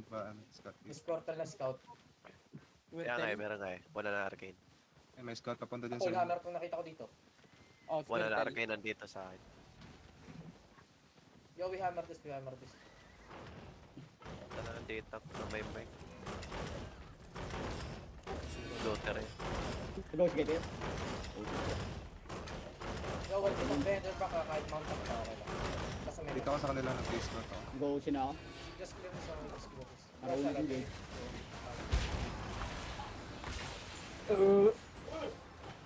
ba, Scott? Miss Portal na scout. Kaya nga eh, meron nga eh. Wala na arcane. Eh, may Scott papunta dyan Ako, sa... hammer kung nakita ko dito. Oh, Wala na Squirtle. arcane nandito sa akin. Yo, we hammer this, we hammer this. Wala na nandito na may mic. Looter eh. Go, sige, tip. Yo, wala kitang better back kahit mount up na okay lang. Basta may Dito ako sa kanila ng face Scott ako. Go, sino ako? Just clear this one, just clear this. Marunong Basta din.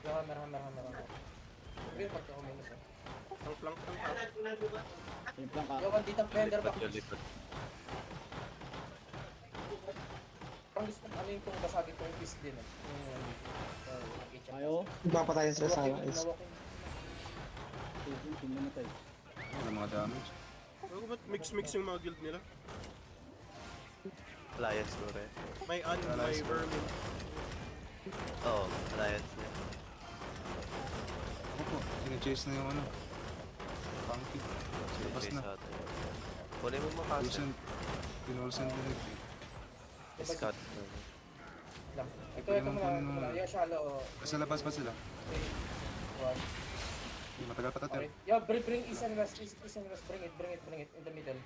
Yo, hammer. Green part ako minus eh. Ang flank ng Yung lang ka. Yo, one ditang blender back. Lipat yung lipat. Ang gusto ano yung kung basagin ko yung fist din eh. Yung kitchen. Ayaw. Papatayin sila sa Walking, is. walking. Sino namatay? Wala mga damage. Ano ba't mix yung mga guild nila? Alliance siguro eh. May Alliance. vermin. Oo, alliance niya. Opo, sinachase na yung ano. Funky. Labas Chase na. natin. Kunin mo makasa. Lucent. Pinulsent na rin. Scott. Lang. Ito muna. Yo, shallow. Sa labas pa sila. 3, 1. Matagal pa tayo. Okay. Yo, bring east and west, east and west. Bring it in the middle.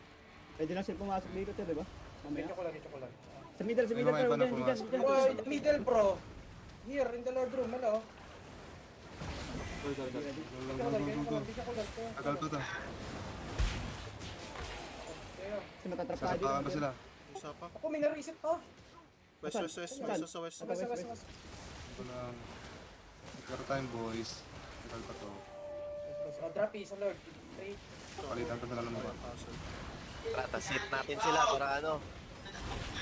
Pwede na sila pumasok dito, tip, di ba? Mamaya. Dito ko lang. Sa middle, May mga iba na dyan, pumasok. dyan. Oh, in the middle, bro. Here, in the Lord room, hello. Go. Dito ko lang. Tagal to ta. Kasi matatrap tayo Sasapakan pa dito. sila. Isa pa. Ako, may nareset pa. West. Mas. Ito lang. Nagkaro tayong boys. Tagal pa to. Oh, drop sa Lord. 3. Palitan ko na lang naman. Tara, sit natin sila para ano.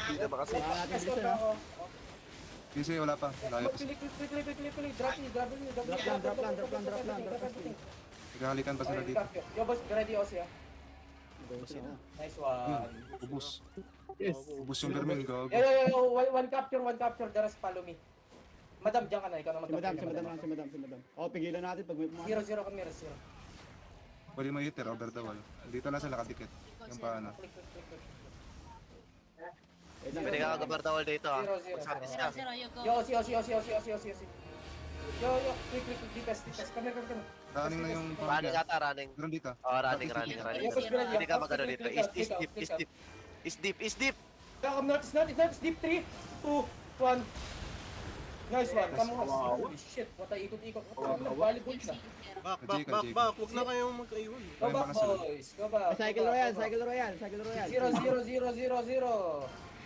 Hindi na makasit. Kailangan natin Let's go, bilisan, ha? bro. Kasi wala pa. Layo pa. Quickly. Drop lang. Naghahalikan pa sila dito. Yo, boss, ready also, yeah. Go, sino? Nice one. Ubus. Ubus yung vermin ko. Yo, one capture, the rest follow me. Madam, diyan ka na, ikaw na Si madam. Oh, pigilan natin pag may pumasok. 0-0 kami, 0. Pwede mo hitter over the wall. Dito na sila kadikit. Yung paano. Click. Wait lang. Pwede ka kabar tawal dito ah. 0-0. Magsatis ka. You go. Yo, si. Yo, quick, deepest. Come here. Running na yung Running pangkya. ata, running. Meron dito. Oh, running. Hindi ka magano dito. Is deep. Come north, deep 3, 2, 1. Nice one. Come on. Holy shit, patay ikot-ikot. Volleyball na. Back. Huwag na kayong magkaiwan. Go back, boys. Go back. Cycle Royale. 0-0.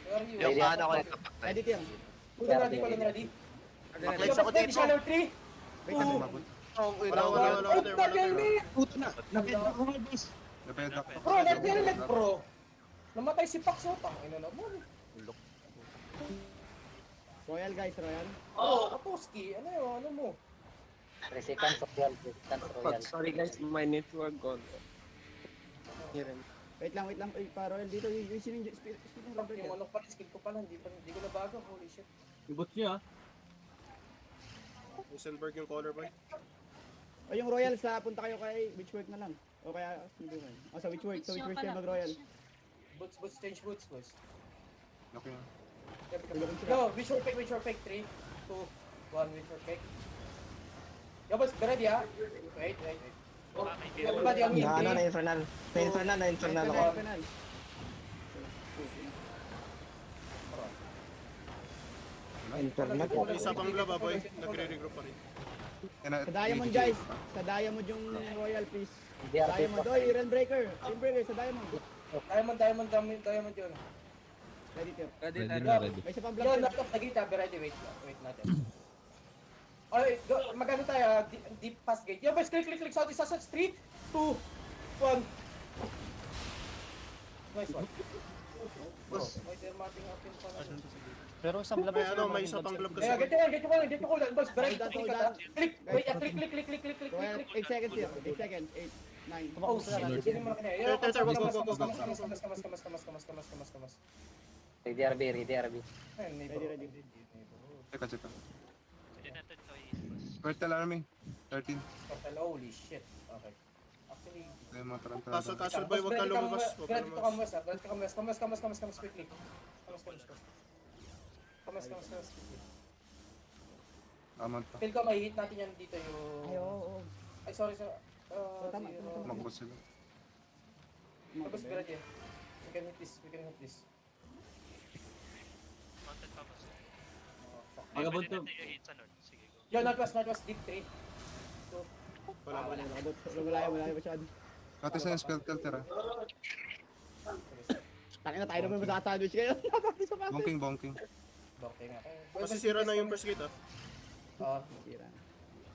Where are you? Yung paano ko nito. Ready, Tim. Ready? Baklex ako dito. Shallow 3, Wait 2, lang. Mabot. Wala there. Napedak. Bro, nag-helmet, bro. Namatay si Pax, oh. Tangina naman. Royal, guys, Royal. Oh, Kaposki, ano yun? Ano mo? Resistance Royal. Sorry guys, my network gone. Here. Wait lang. Ay, pa Royal dito. Yung sino yung speed Fuck, yung ano pa, skill ko pala, hindi ko nabago. Holy shit. Ibot niya. Rosenberg yung color boy. O yung Royal sa punta kayo kay Witchwork na lang. O kaya hindi kayo. O sa Witchwork kayo mag-Royal. Boots, change boots, boys. Okay. Yo, which your pick? 3, 2, 1, which your pick? Yo, boys, be ready, ha? Wait. Oh, everybody on me. Na infernal ako. Penal. Infernal. Isa pang blob boy. Nagre-regroup pa rin. Sa Diamond, guys. Sa Diamond yung Royal, please. Diamond. Oy, Iron Breaker. Sa Diamond. Diamond yun. Ready, Tim. Ready. May isa pang Yo, block. knock off na gate, ha? Be ready, wait natin. Okay, magano tayo, deep pass gate. Yo, boys, click, south, 3, 2, 1. Nice one. May dermating akin pa na. Pero sa May may isa pang blob kasi. Get ko lang, boys, be ready, click. Wait, click. Royal, 8 seconds here. 8 seconds. 8, 9. Oh, shit. Hindi mo na kanya. Yo, kamas. Ready RB. Ready. Check. Turtle army. 13. Holy shit. Okay. Actually, Ito yung mga tarantado. Castle boy, huwag ka lumabas. Huwag ka Grad dito, lumabas. kamas quickly. Kamas quickly. Aman pa. Feel ko may hit natin yan dito yung... Ay, oo. Ay, sorry, sir. Tama, Zero. tama. Tumakbo sila. Tapos grad yan. We can hit this. Mounted pa mas. Oh, fuck. Vagabond Pwede to. natin yung hit sa north. Sige, go. Yo, northwest, deep 3. Wala, wala. Wala masyado. Kati sa yung spell filter ah. Tangin na tayo naman masasandwich kayo. Napakis pa. Bonking. Bakit nga kayo? Masisira na yung first gate ah. Oo. Sira.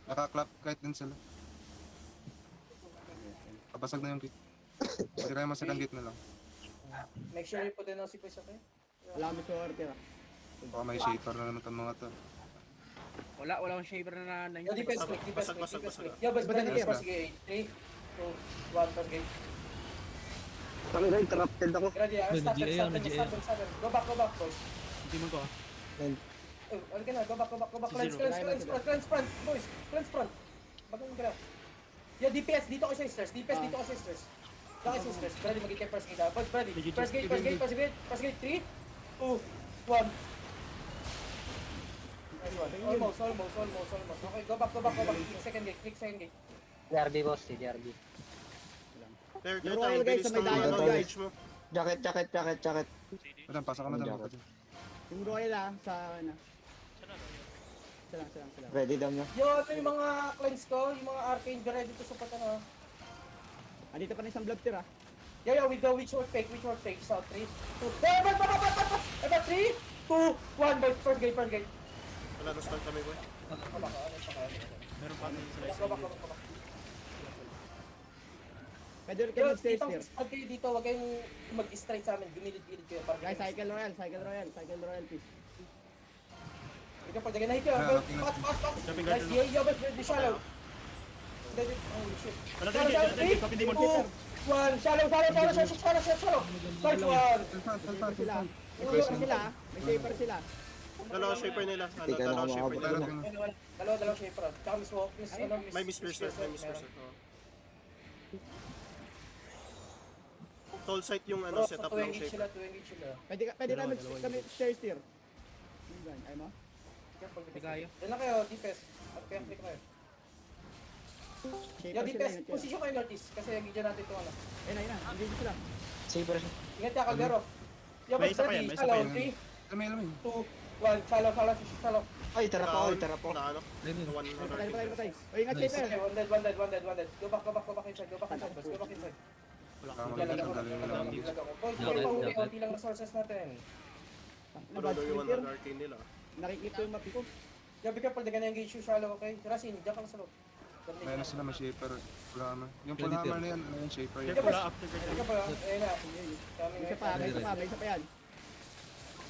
Nakaklap kahit din sila. Kapasag na yung gate. Hindi kayo masakang gate na lang. Make sure you put in si Quiz, okay? Wala kami sorte ra. Baka may shaper na naman itong mga to. Wala akong shaver na Yo, defense click. Basag. Yo, bas, Basag bas, na. first gate. 3, 2, 1, first gate. Kami na, interrupted ako. Ready, stop them. Go back, boys. Hindi mo ko. Ano ka na, go back. Cleanse front, boys. Cleanse front. Bagang ka na. Yo, DPS, dito kayo sa stairs. Dito kayo sa stairs. Ready, mag-get first gate. Boys, ready. First gate. 3, 2, 1. Almost. Okay, go back. Click second gate. DRB boss, si DRB. There Yung tayo, royal guys, bilis sa may ng diamond, ano, guys. age mo. Jacket. CD. Madam, pasok ka madam. Yung royal sa ano. Sana no? Sila. Ready daw na. Yo, ito yung mga cleanse ko, yung mga arcane, be ready to support ano. Andito pa na isang blood tier ah. Yo, we go with short fake. So, 3, 2, 3, 2, 1, boys, first gate. Wala na stun kami boy. Meron pa natin Go back. Pwede rin Yo, kayo mag-stay itong tier. pag kayo dito, huwag kayong mag-straight sa amin, gumilid-gilid kayo. Guys, cycle royal please. Ikaw pa, dagay na hit yun. Pass. Jumping Nice, guard. yo, but the shallow. Holy shit. Wala Shallow, tayo, 3, 2, 1, shallow. First one. Shaper sila. May shaper sila. Dalawa shaper nila. Tika na Dalawa ako shaper makabot nila. na. Dalawang shaper. Tsaka miss walk, May miss person. Oo. Tall site yung ano, setup ng shaper. Engage sila. Pwede na kami stairs tier. Ay mo? Careful, Hindi kaya. Yan na kayo, DPS. At kaya click na yun. Yo, Shaper sila. DPS, yun, position kayo notice. Kasi gidyan natin ito ano. Ayun na. Engage sila. Safer. Ingat ka, Caldero. Yo, May but isa pa yan, ready, may isa shallow, pa yan. 3, Lamay. 2, 1, shallow. Ay, tara po. Na ano? One Patay. O ingat shaper. Okay, one dead. Go back inside, boys. Go back inside. Tama Bigla lang. lang ako. Boys, may pauwi, konti lang na sources natin. Marodo yung one arcane nila. Nakiklip ko yung map ko. Yo, be careful, dagan na engage yung shallow, okay? Rasin, diyan ka lang sa loob. Meron sila may shaper. Full hammer. Yung full hammer na yan, ano yung shaper yan. Careful ah, after guard. Teka pa, ayun na. Kami May isa pa yan.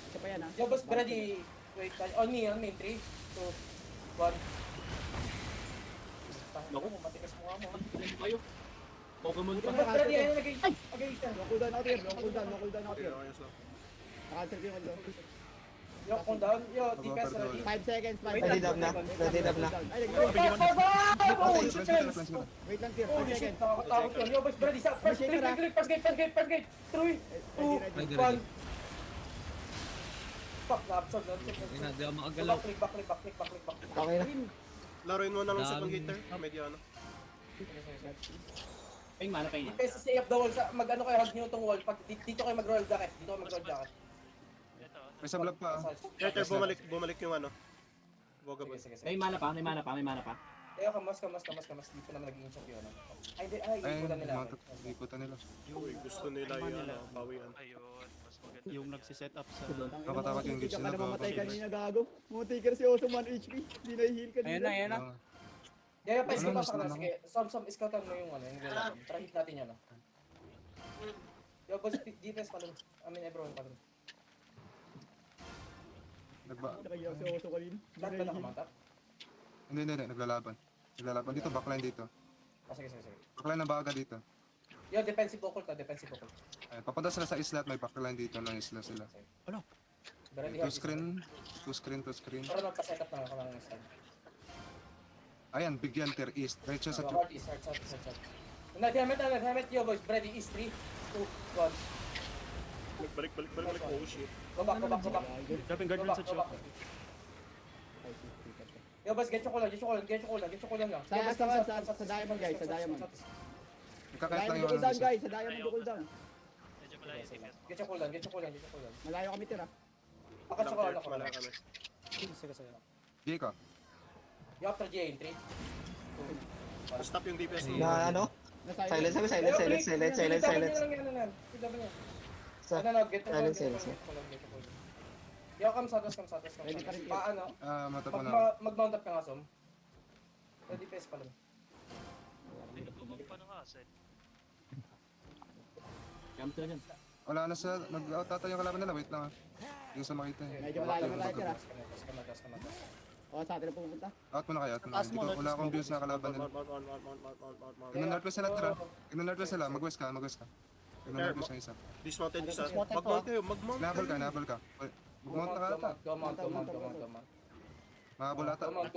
Isa pa yan ha. Yo, boss, ready. Wait, on me, 3, 2, 1. Naku, matigas mukha mo. Kayo. Pokemon Yo, boss, ready, ayun, nag-engage na. Long cooldown ako tier. Long cooldown ako Okay, tier. ayos lang. Nakancel ko yung cooldown. Yo, cool down. Yo, defense ready. 5 seconds. Ready dab na. Ay, Go, go! Holy shit, Chels! wait lang tier. 5 Holy shit, seconds. nakakatakot yun. Yo, boss, ready, first gate. 3, 2, 1. Fuck, na-absorb. Hindi ako Go makagalaw. back, click back. Okay na. Laruin mo na lang second gater. Medyo ano. Ay, mana pa yun. Defense, stay up the wall. Mag-ano kayo, hug nyo itong wall. Pag dito kayo mag-roll jacket. Ito. May sablog pa. Carter, bumalik yung ano. Vagabond. Sige. May mana pa. Kaya kamas. Di pa naman naging champion. Ay, ikutan nila. Ikutan nila. Uy, gusto nila yung ano, bawian. Ayun, mas maganda. Yung nagsiset up sa... Nakatawag yung gauge Ka nila. na mamatay kanina gago. Muti ka si Oso 1 HP. Di na-heal kanina. Ayan na. Kaya pa, scout Ano, ka na. ano? Sige, some scoutan mo yung ano. Try hit natin yan. Yo, boss, defense pa lang. everyone pa lang. Nakaya si Oso kanina. Di Lahat ba na-heal. nakamata? Hindi. Naglalaban. Dito, backline dito. Sige. Backline na baga dito. Yo, defensive occult. Ay, papunta sila sa isla at may backline dito ng isla sila. Ready, Two screen. Para magpa-set up na ako lang ng stand. Ayan, bigyan tier east. Diretso sa Hard is, hard. Helmet, yo boys, ready, is 3, 2, 1. Balik. Oh shit. Go back. Dropping guard Go run back, sa go chop. back. Yo boys, get your cooldown lang. Sa diamond guys, sa diamond. Nagkakait lang Diamond yung cooldown ano. guys, sa diamond cooldown. Medyo malayo si Pes. Get your cooldown. Malayo kami tira. Pakat siya ko, ano ko. Wala kami. Jay ka. You after J in 3. Stop yung DPS mo. Na ano? Silence kami, silence. Sa silence. Yo, come sa atas. Ready pa rin, Paano? Mata pa na. Mag-mount up ka nga, Som. Ready PS pa lang. Hindi nagpumag pa ng asset. Jump to dyan. Wala na sa, nag-outtata yung kalaban nila, wait lang ah. Hindi ko sa makita eh. Medyo malayo tira. Kamatas. O, sa atin na pumunta. Out mo na kayo, out mo na. Hindi ko, wala akong views sa kalaban nila. Mount. Tignan northwest sila tira. Tignan northwest sila, mag-west ka. Tignan northwest yung isa. Dismounted isa. Mag-mount kayo, mag-mount. Nahabol ka. Mag-mount na ka ata. Go mount. Mahabol ata. Mount.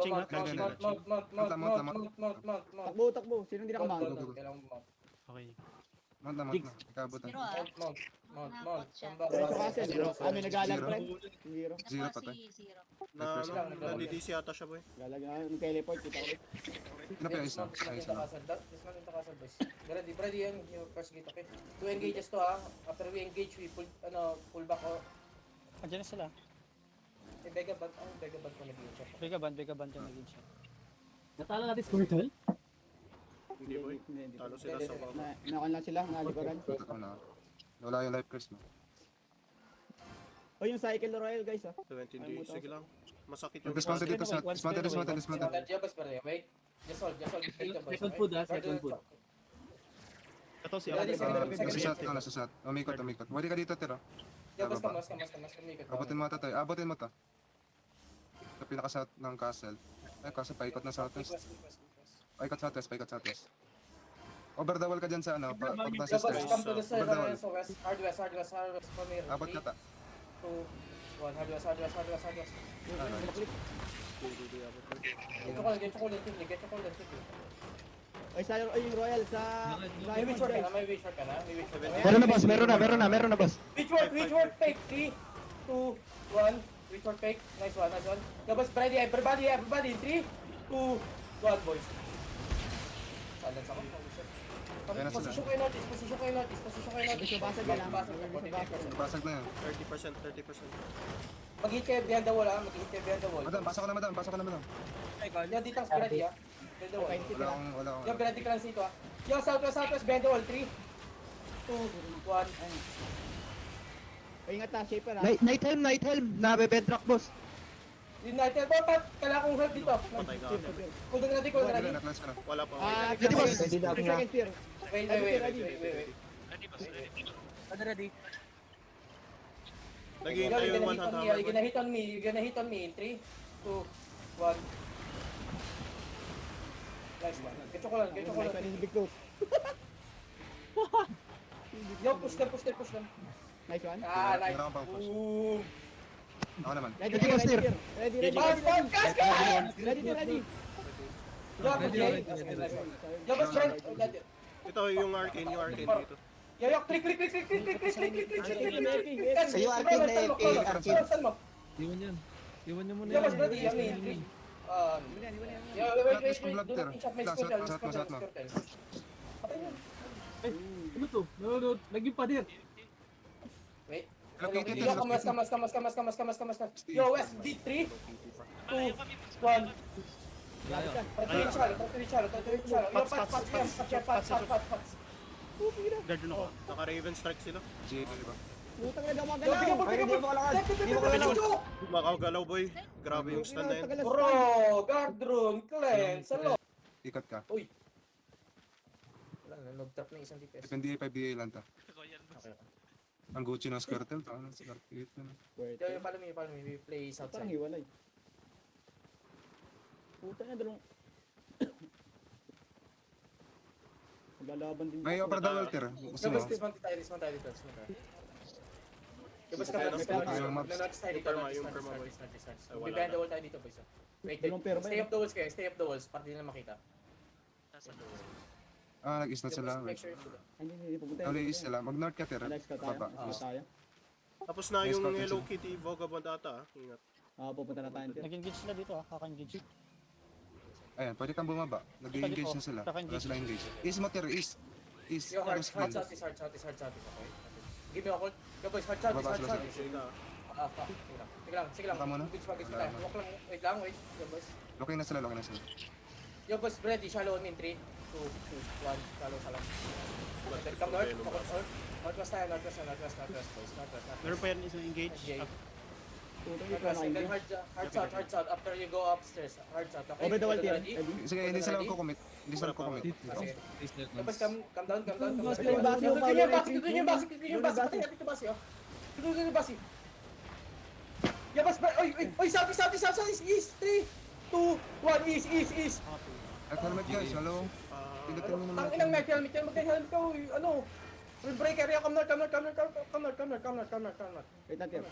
Takbo. Sino hindi nakamount? Kailangan mount. Okay. Mount na. Ikabutan. Mount. Diretso kasi, zero. Ano nag-aalag Zero. pre? Zero. Zero patay. Nandidisi ata siya boy. Galag teleport, kita ko. Ano pa yung isa? Ayun sila. Ready yan, yung first gate, okay? 2 engages to ha. After we engage, we pull back o. Andiyan na sila. Vega band ko nag-engage siya. Vega band yung naging siya. Natalo natin Squirtle? Hindi boy. Talo sila sa baba. Nakon lang sila, nalikuran. Ito na. Wala yung life curse mo. O yung cycle royal guys ah. 17 days, sige lang. Masakit yung Dismounted dito sa, dismounted. Jabas pa rin, wait. Just hold. Second food ha, second food. Ito si Ready, Abel. Nasa shot. Umikot. Wali ka dito tira. Jabas ka, mas. Abutin mo ata tayo. Abutin mo to. Sa pinaka-south ng castle. Ay, kasi paikot na southwest. Paikot southwest. Over the wall ka dyan sa ano, pagpunta sa Jabas, stairs. come to the Over the wall. west. Hard west, from here. Abot ka ta. 2, 1, hard west. Get your cooldown, quickly. O isa yung royal sa May witch ward ka na? Meron na boss. Witch ward fake. 3, 2, 1. Witch ward fake. Nice one. Jabas, ready, everybody. 3, 2, 1, boys. Silence ako. Position kayo notice. Basag na lang. Basag na yan. 30%. Mag-hit kayo behind the wall, ha? Madam, pasok ka na madam. Yo, dito ang ready, ha? Behind the wall. Wala Yo, akong. ready ka lang dito, ha? Yo, southwest, behind the wall. 3, 2, 1. O ingat na, shaper ah. Night helm. Nabe-bedrock boss. United, dapat kailangan kong help dito. Patay ka. Kuldang natin. Naklas ka na. Wala pa. Ah, Ready, boss. Ready na. Second tier. Wait. Ready boss, ready. Naghihintay yung 1 hand hammer. You're gonna hit on me in 3, 2, 1. Nice one. Get your call. Nice one in big close. Yo, push them. Nice one. Ah, nice. Wala akong pang-push. Ooh. Ako naman. Ready. Ready. Yo, okay. Yo, best friend. Ito yung arcane dito. Yo, click. Sa'yo, arcane na arcane. Iwan niyo muna Yo, best ready. Yo, wait. Shot mo. Ano to? Nanonood. Naging padir. Wait. Located Yo, kamas. Yo, West, D3, 2, 1. Retrichalo. Yo, patch. Guard run ako. Naka-Raven strike sila. Jay, di ba? Putang na daw Yo, magalaw. bigyan. Makakagalaw boy. Grabe yung stun na yun. Bro, guard rune, cleanse, hello. Ikat ka. Uy. Wala na, nag-trap na isang DPS. FNDA 5DA lang ta. Royal boss. Ang Gucci ng Squirtle. Ano, Squirtle na. Yo, follow me, we play Parang outside. hiwalay. Putang na dalawang. Maglalaban din. May over the wall tira. Gusto mo? Gabas, dismount tayo dito. Gabas ka, Yung perma, boy. Behind the wall tayo dito, boys. Wait, Dalawang pero ba stay yun? up the walls kayo, para di na makita. Nasa Nag-east na sila. Make sure sila. Hindi, pupunta. Wala east sila. Mag-north ka, Tira. Alex ka tayo. Baba. Ah, tayo. Tapos na Nice yung cottage, Hello ah. Kitty Vagabond ata, ingat. Pupunta na tayo. Nag-engage sila dito Kaka-engage. Ayan, pwede kang bumaba. Nag-engage na sila. Wala sila engage. East mo, Tira. East. East. Yo, hard Cross green. shot is hard shot is hard shot is okay. Give me a call. Yo boys, hard shot is Baba hard sila shot. sila. Sige na. Fuck. Sige lang. Baka muna. Goods pa. Wala naman. Walk lang. Wait lang, wait. Yo boys. Looking na sila, looking na sila. Yo boys, ready. Shallow in 3, 2, 1. Shallow. Come north. Northwest tayo, northwest, boys. Northwest. Meron pa yan isang engage. Northwest, and then hard shot. After you go upstairs, hard shot. Okay? Over the wall, Tira. Ready? Ready? Sige, hindi sila magko-commit. Hindi sila magko-commit. Sige. Yo boys, come down. Bas, yung basi, yung power retreat. Yung basi. Patay natin yung basi, oh. Tuloy yung basi. Yabas ba? Oy, sabi, east, 3, 2, 1, east. At helmet guys, hello. Pindutin mo naman. Ang inang Michael, mag-helmet ka, uy, ano? Will break area, come north. Wait lang, Tira.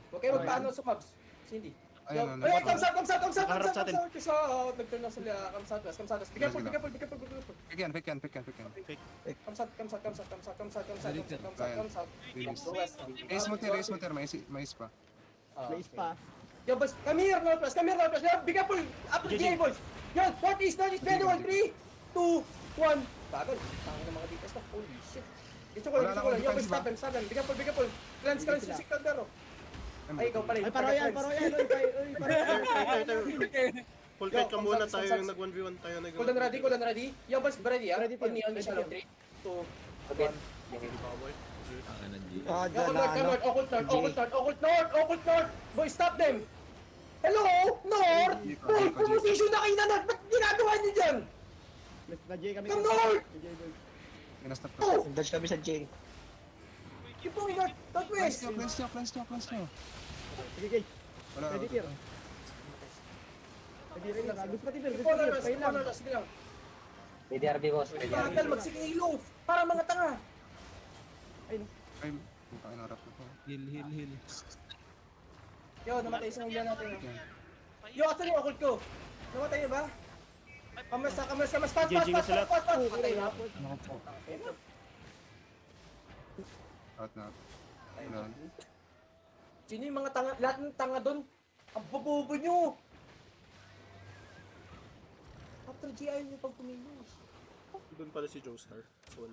Huwag kayo magpaano sa mobs. Cindy. Ayun, Ay, come south. Harap sa atin. Nag-turn na sila, come southwest. Be careful. Pick yan. Come south. Release. Go west. Ace mo, Tira. May ace pa. Place pa. Yo, boys, come here, northwest. Be careful. Up to the boys. Yo, northeast, bend 1, 3, 2, 1. Bagal. Tangin ng mga DPS na. Holy shit. Dito ko lang. Yo, boys, stop them. Be careful. Cleanse, si Caldero. Ay, ikaw pala. Ay, paroyan. Full kite ka muna tayo yung nag-1v1 tayo. Cool and ready. Yo, boys, ready, ah? Ready, On me, ready, shallow. ready. 3, 2, 1. Dyan na, ano. Occult north. Boys, stop them. Hello? North? Boy, promotion na kayo na north. Ba't ginagawa niyo dyan? Na-J kami. Come north! Pinastop ka. Oh! Dash kami sa J. Keep going north. Northwest. Plans nyo. Sige, Kay. Wala. Ready, Tira. Ready. Gusto pa, Tira. Keep Gusto on pa, northwest. Tira. Pahin lang. Sige lang. PDRB boss, Bagal, magsige-ilo. Para mga tanga. Ay, no. Ay, putang ina, rap ko. Heal. Yo, namatay isang hila natin. Yo, actually, occult ko. Namatay niyo ba? Kamas. GG na sila. Patay na. Out na. Wala. Sino yung mga tanga? Lahat ng tanga doon. Ang bobobo nyo. After GI nyo pag kumilos. Doon pala si Joestar. So,